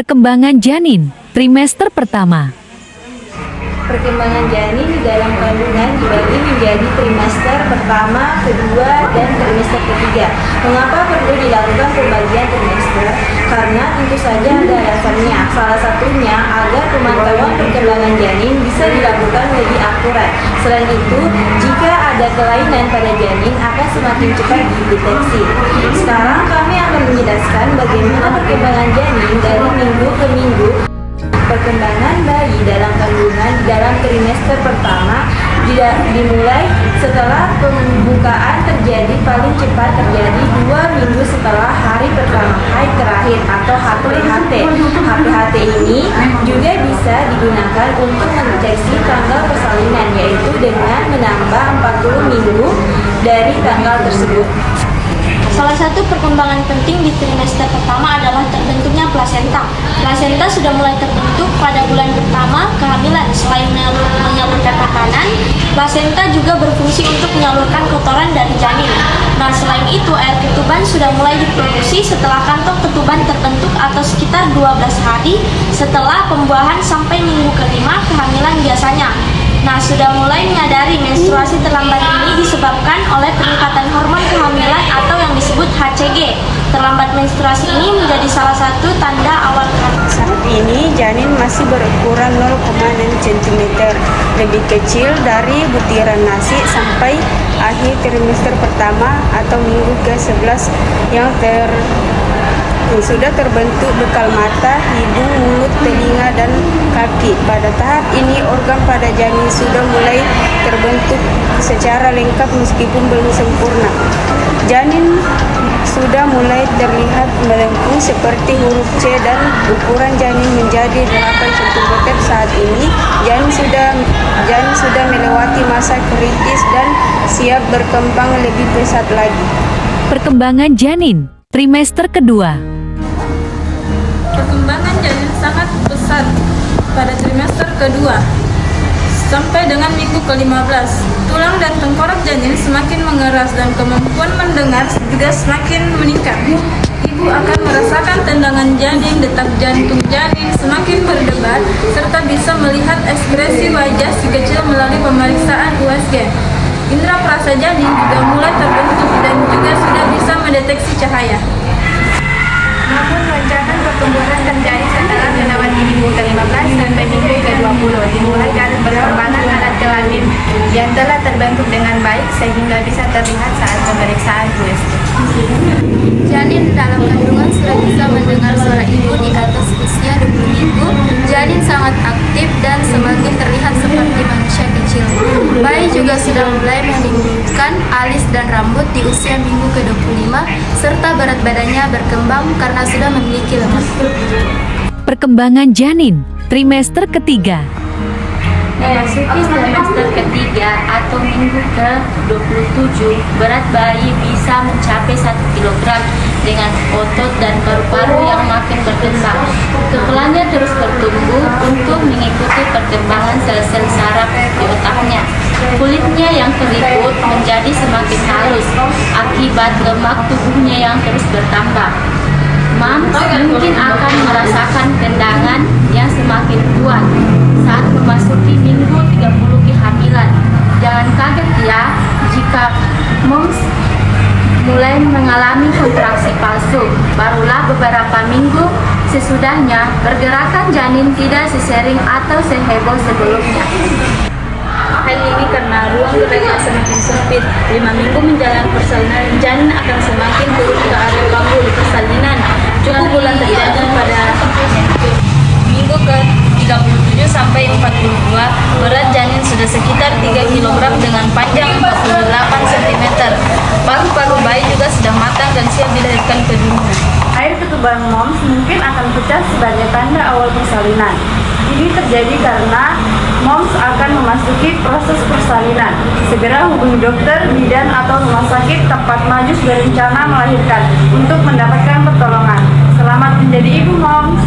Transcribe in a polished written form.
Perkembangan janin trimester pertama. Perkembangan janin di dalam kandungan dibagi menjadi trimester pertama, kedua, dan trimester ketiga. Mengapa perlu dilakukan pembagian trimester? Karena tentu saja ada alasannya. Salah satunya agar pemantauan perkembangan janin bisa dilakukan lebih akurat. Selain itu, jika ada kelainan pada janin akan semakin cepat dideteksi. Sekarang kami akan menjelaskan bagaimana perkembangan janin dari minggu ke minggu. Perkembangan bayi dalam kandungan di dalam trimester pertama dimulai setelah pembukaan terjadi paling cepat terjadi 2 minggu setelah hari pertama haid terakhir atau HPHT. HPHT ini juga bisa digunakan untuk mendeteksi tanggal persalinan, yaitu dengan menambah 40 minggu dari tanggal tersebut. Salah satu perkembangan penting di trimester pertama adalah terbentuknya plasenta. Plasenta sudah mulai terbentuk pada bulan pertama kehamilan. Selain menyalurkan makanan, plasenta juga berfungsi untuk menyalurkan kotoran dari janin. Nah, selain itu, air ketuban sudah mulai diproduksi setelah kantong ketuban terbentuk atau sekitar 12 hari setelah pembuahan sampai minggu kelima kehamilan biasanya. Nah, sudah mulai menyadari menstruasi terlambat ini disebabkan oleh peningkatan hormon kehamilan atau yang disebut HCG. Terlambat menstruasi ini menjadi salah satu tanda awal kehamilan. Saat ini janin masih berukuran 0,6 cm, lebih kecil dari butiran nasi sampai akhir trimester pertama atau minggu ke-11 yang sudah terbentuk bekal mata, hidung, mulut, telinga, dan kaki. Pada tahap ini, organ pada janin sudah mulai terbentuk secara lengkap meskipun belum sempurna. Janin sudah mulai terlihat melengkung seperti huruf C dan ukuran janin menjadi 8 cm saat ini. Janin sudah melewati masa kritis dan siap berkembang lebih pesat lagi. Perkembangan janin trimester kedua. Perkembangan janin sangat pesat pada trimester kedua sampai dengan minggu ke-15. Tulang dan tengkorak janin semakin mengeras dan kemampuan mendengar juga semakin meningkat. Ibu akan merasakan tendangan janin, detak jantung janin semakin berdebar, serta bisa melihat ekspresi wajah si kecil melalui pemeriksaan USG. Indera perasa janin juga mulai terbentuk dan juga sudah bisa mendeteksi cahaya. Namun lonjakan pertumbuhan terjadi setelah melewati minggu ke-15 sampai minggu ke-20. Dimulai dari perkembangan alat kelamin yang telah terbentuk dengan baik sehingga bisa terlihat saat pemeriksaan USG. Janin dalam kandungan sudah bisa mendengar suara ibu di atas usia 20 minggu. Janin sangat aktif dan semakin terlihat seperti manusia kecil. Bayi juga sudah mulai menumbuhkan alis dan rambut di usia minggu ke-25, serta berat badannya berkembang karena sudah memiliki lemak. Perkembangan janin trimester ketiga. Memasuki trimester ketiga atau minggu ke-27, berat bayi bisa mencapai 1 kg dengan otot dan paru-paru yang makin berkembang. Kepalanya terus bertumbuh untuk mengikuti perkembangan sel-sel saraf di otaknya. Kulitnya yang keriput menjadi semakin halus akibat lemak tubuhnya yang terus bertambah. Mams mungkin akan merasakan kendangan yang semakin kuat saat memasuki minggu 30 kehamilan. Jangan kaget ya jika moms mulai mengalami kontraksi palsu. Barulah beberapa minggu sesudahnya, pergerakan janin tidak sesering atau seheboh sebelumnya. Hal ini karena ruang geraknya semakin sempit. 5 minggu menjalani persalinan, janin akan semakin turun ke area panggul persalinan. Cukup bulan terjadi pada minggu ke-37 sampai 42. Berat janin sudah sekitar 3 kg dengan panjang 48 cm. Paru-paru bayi juga sudah matang dan siap dilahirkan ke dunia. Air ketuban moms mungkin akan pecah sebagai tanda awal persalinan. Ini terjadi karena moms akan memasuki proses persalinan. Segera hubungi dokter, bidan, atau rumah sakit tempat Majus berencana melahirkan untuk mendapatkan pertolongan. Selamat menjadi ibu moms.